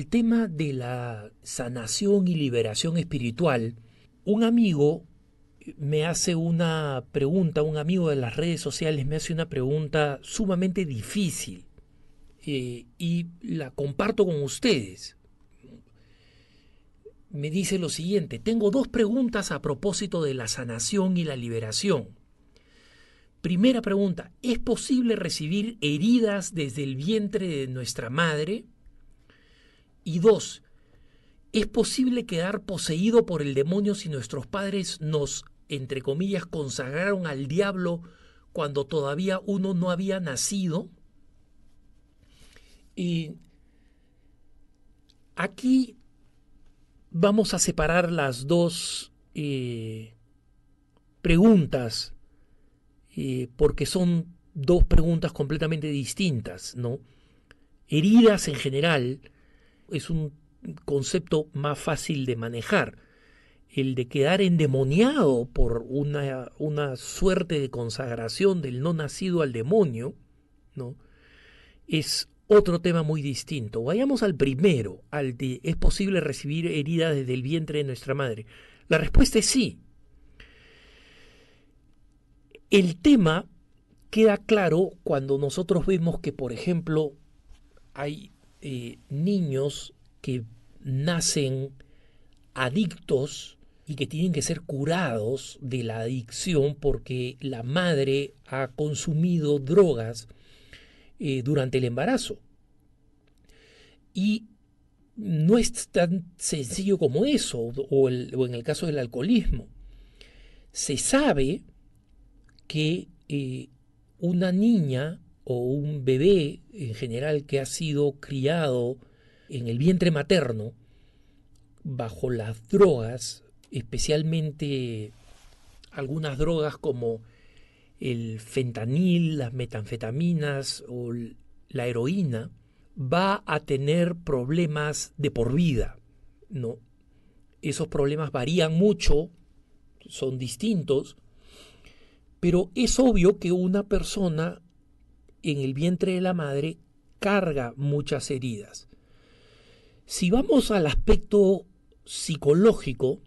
el tema de la sanación y liberación espiritual, un amigo me hace una pregunta, un amigo de las redes sociales me hace una pregunta sumamente difícil y la comparto con ustedes. Me dice lo siguiente: tengo dos preguntas a propósito de la sanación y la liberación. Primera pregunta: ¿es posible recibir heridas desde el vientre de nuestra madre? Y dos: ¿es posible quedar poseído por el demonio si nuestros padres nos, entre comillas, consagraron al diablo cuando todavía uno no había nacido? Y aquí vamos a separar las dos preguntas porque son dos preguntas completamente distintas, ¿no? Heridas en general es un concepto más fácil de manejar. El de quedar endemoniado por una suerte de consagración del no nacido al demonio, ¿no?, es otro tema muy distinto. Vayamos al primero, al de ¿es posible recibir heridas desde el vientre de nuestra madre? La respuesta es sí. El tema queda claro cuando nosotros vemos que, por ejemplo, hay niños que nacen adictos y que tienen que ser curados de la adicción porque la madre ha consumido drogas durante el embarazo. Y no es tan sencillo como eso, o en el caso del alcoholismo. Se sabe que una niña o un bebé en general que ha sido criado en el vientre materno bajo las drogas, especialmente algunas drogas como el fentanil, las metanfetaminas o la heroína, va a tener problemas de por vida, ¿no? Esos problemas varían mucho, son distintos, pero es obvio que una persona en el vientre de la madre carga muchas heridas. Si vamos al aspecto psicológico,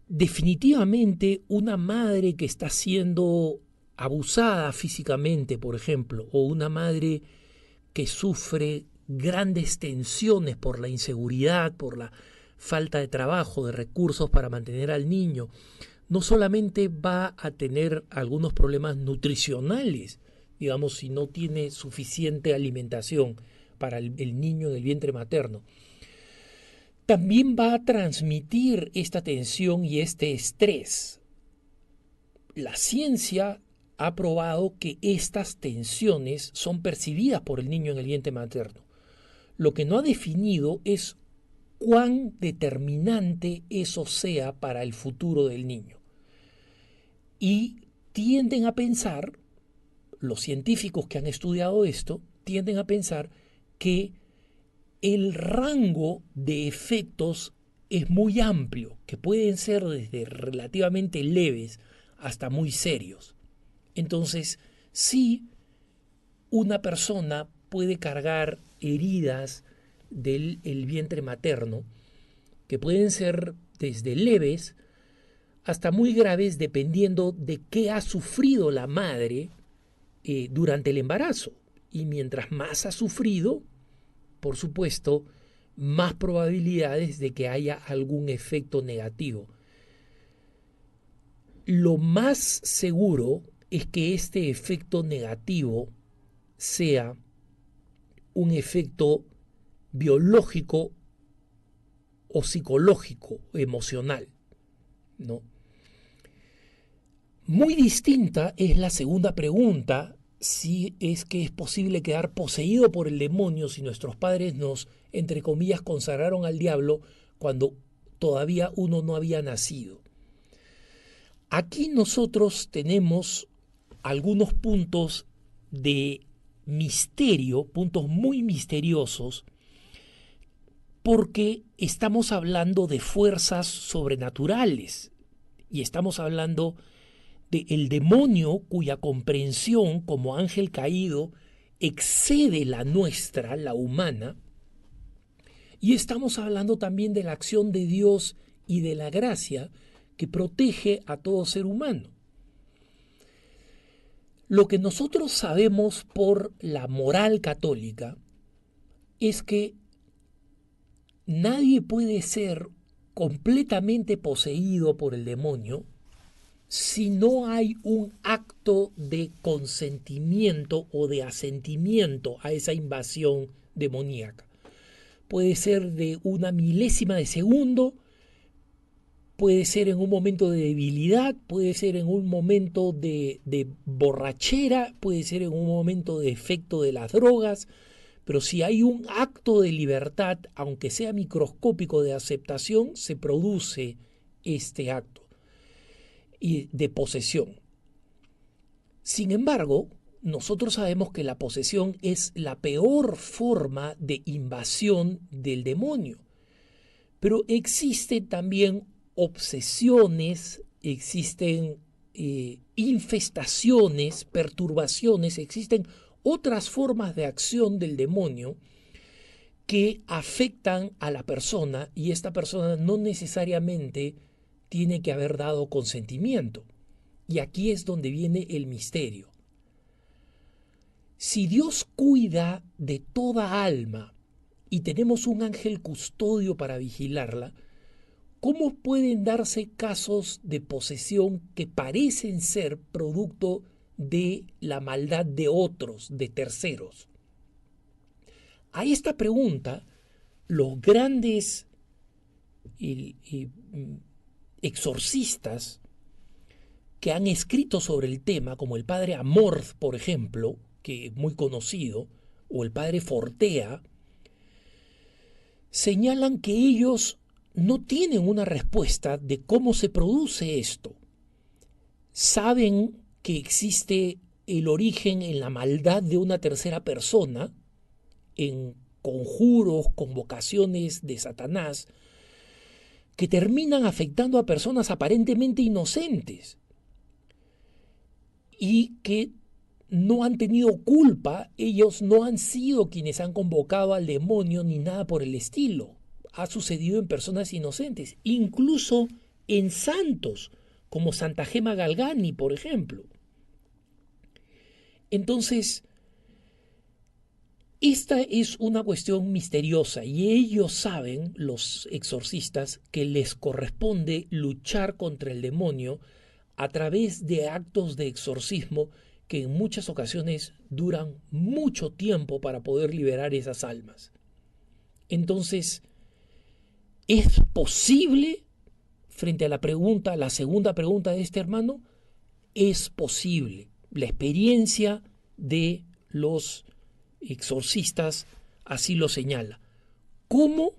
definitivamente una madre que está siendo abusada físicamente, por ejemplo, o una madre que sufre grandes tensiones por la inseguridad, por la falta de trabajo, de recursos para mantener al niño, no solamente va a tener algunos problemas nutricionales, digamos, si no tiene suficiente alimentación para el niño del vientre materno, también va a transmitir esta tensión y este estrés. La ciencia ha probado que estas tensiones son percibidas por el niño en el vientre materno. Lo que no ha definido es cuán determinante eso sea para el futuro del niño. Y tienden a pensar, los científicos que han estudiado esto, tienden a pensar que el rango de efectos es muy amplio, que pueden ser desde relativamente leves hasta muy serios. Entonces, sí, una persona puede cargar heridas del vientre materno, que pueden ser desde leves hasta muy graves, dependiendo de qué ha sufrido la madre durante el embarazo. Y mientras más ha sufrido, por supuesto, más probabilidades de que haya algún efecto negativo. Lo más seguro es que este efecto negativo sea un efecto biológico o psicológico, emocional, ¿no? Muy distinta es la segunda pregunta, si es que es posible quedar poseído por el demonio si nuestros padres nos, entre comillas, consagraron al diablo cuando todavía uno no había nacido. Aquí nosotros tenemos algunos puntos de misterio, puntos muy misteriosos, porque estamos hablando de fuerzas sobrenaturales y estamos hablando del demonio cuya comprensión como ángel caído excede la nuestra, la humana, Y estamos hablando también de la acción de Dios y de la gracia que protege a todo ser humano. Lo que nosotros sabemos por la moral católica es que nadie puede ser completamente poseído por el demonio si no hay un acto de consentimiento o de asentimiento a esa invasión demoníaca. Puede ser de una milésima de segundo, puede ser en un momento de debilidad, puede ser en un momento de borrachera, puede ser en un momento de efecto de las drogas, pero si hay un acto de libertad, aunque sea microscópico, de aceptación, se produce este acto y de posesión. Sin embargo, nosotros sabemos que la posesión es la peor forma de invasión del demonio, pero existen también obsesiones, existen infestaciones, perturbaciones, existen otras formas de acción del demonio que afectan a la persona, y esta persona no necesariamente tiene que haber dado consentimiento. Y aquí es donde viene el misterio. Si Dios cuida de toda alma y tenemos un ángel custodio para vigilarla, ¿cómo pueden darse casos de posesión que parecen ser producto de la maldad de otros, de terceros? A esta pregunta, los grandes exorcistas que han escrito sobre el tema, como el padre Amorth, por ejemplo, que es muy conocido, o el padre Fortea, señalan que ellos no tienen una respuesta de cómo se produce esto. Saben que existe el origen en la maldad de una tercera persona, en conjuros, convocaciones de Satanás, que terminan afectando a personas aparentemente inocentes y que no han tenido culpa, ellos no han sido quienes han convocado al demonio ni nada por el estilo. Ha sucedido en personas inocentes, incluso en santos, como Santa Gema Galgani, por ejemplo. Entonces, esta es una cuestión misteriosa y ellos saben, los exorcistas, que les corresponde luchar contra el demonio a través de actos de exorcismo que en muchas ocasiones duran mucho tiempo para poder liberar esas almas. Entonces, ¿es posible? Frente a la pregunta, la segunda pregunta de este hermano, es posible. La experiencia de los exorcistas así lo señala. ¿Cómo?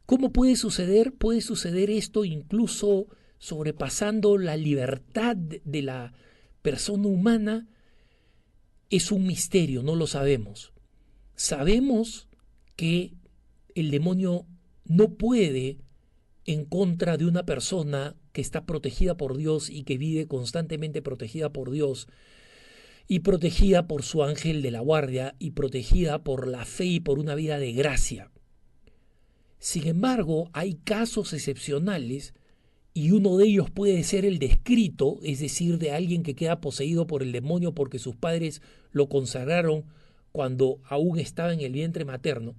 ¿Cómo puede suceder? Puede suceder esto incluso sobrepasando la libertad de la persona humana. Es un misterio, no lo sabemos. Sabemos que el demonio no puede en contra de una persona que está protegida por Dios y que vive constantemente protegida por Dios y protegida por su ángel de la guardia y protegida por la fe y por una vida de gracia. Sin embargo, hay casos excepcionales y uno de ellos puede ser el descrito, es decir, de alguien que queda poseído por el demonio porque sus padres lo consagraron cuando aún estaba en el vientre materno.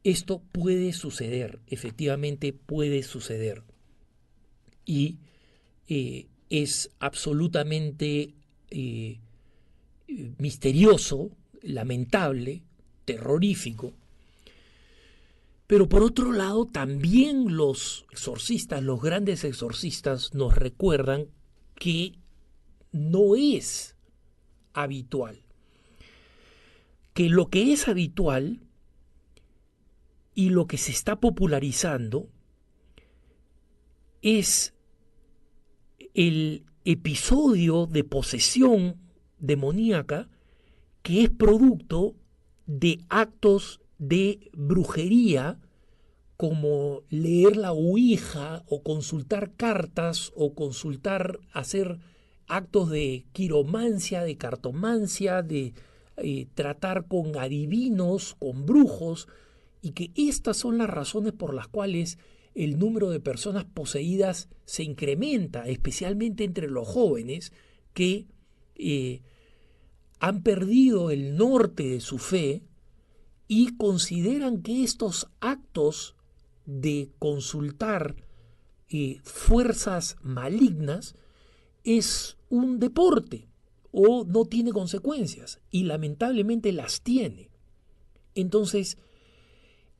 Esto puede suceder, efectivamente puede suceder. Y es absolutamente misterioso, lamentable, terrorífico. Pero por otro lado, también los exorcistas, los grandes exorcistas, nos recuerdan que no es habitual. Que lo que es habitual y lo que se está popularizando es el episodio de posesión demoníaca que es producto de actos de brujería, como leer la ouija o consultar cartas o hacer actos de quiromancia, de cartomancia, de tratar con adivinos, con brujos, y que estas son las razones por las cuales el número de personas poseídas se incrementa, especialmente entre los jóvenes que han perdido el norte de su fe y consideran que estos actos de consultar fuerzas malignas es un deporte o no tiene consecuencias, y lamentablemente las tiene. Entonces,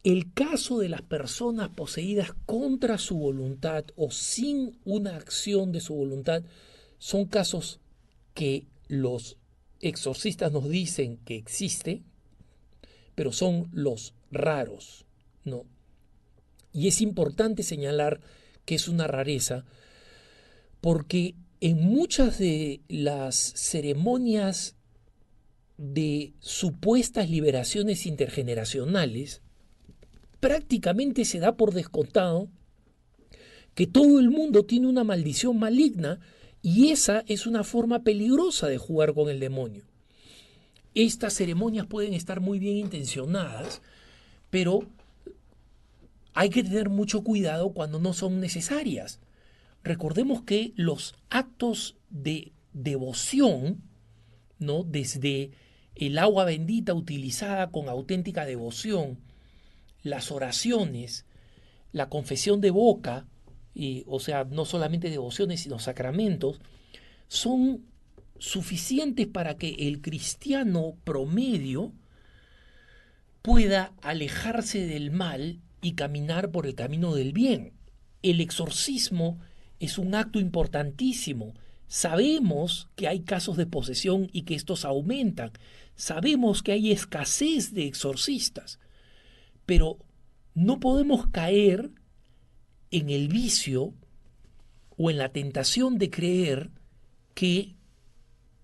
el caso de las personas poseídas contra su voluntad o sin una acción de su voluntad son casos que los exorcistas nos dicen que existe, pero son los raros, ¿no? Y es importante señalar que es una rareza porque en muchas de las ceremonias de supuestas liberaciones intergeneracionales, prácticamente se da por descontado que todo el mundo tiene una maldición maligna, y esa es una forma peligrosa de jugar con el demonio. Estas ceremonias pueden estar muy bien intencionadas, pero hay que tener mucho cuidado cuando no son necesarias. Recordemos que los actos de devoción, ¿no?, desde el agua bendita utilizada con auténtica devoción, las oraciones, la confesión de boca, o sea, no solamente devociones, sino sacramentos, son suficientes para que el cristiano promedio pueda alejarse del mal y caminar por el camino del bien. El exorcismo es un acto importantísimo. Sabemos que hay casos de posesión y que estos aumentan. Sabemos que hay escasez de exorcistas. Pero no podemos caer en el vicio o en la tentación de creer que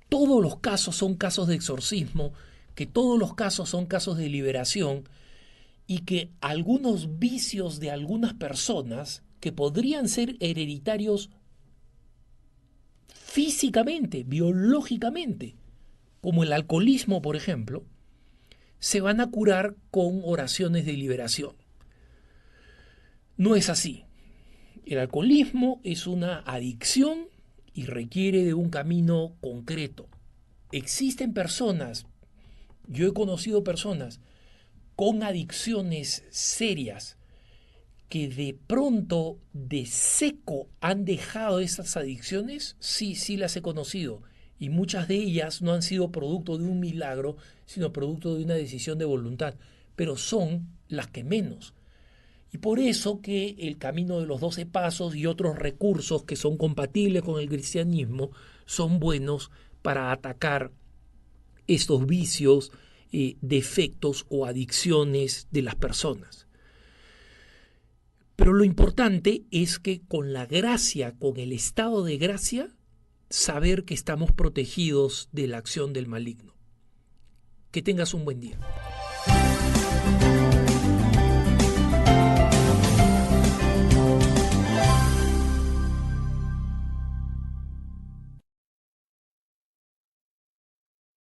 todos los casos son casos de exorcismo, que todos los casos son casos de liberación, y que algunos vicios de algunas personas que podrían ser hereditarios físicamente, biológicamente, como el alcoholismo, por ejemplo, se van a curar con oraciones de liberación. No es así. El alcoholismo es una adicción y requiere de un camino concreto. Existen personas, yo he conocido personas con adicciones serias que de pronto, de seco, han dejado esas adicciones. Sí, sí las he conocido. Y muchas de ellas no han sido producto de un milagro, sino producto de una decisión de voluntad. Pero son las que menos. Y por eso que el camino de los 12 pasos y otros recursos que son compatibles con el cristianismo son buenos para atacar estos vicios, defectos o adicciones de las personas. Pero lo importante es que con la gracia, con el estado de gracia, saber que estamos protegidos de la acción del maligno. Que tengas un buen día.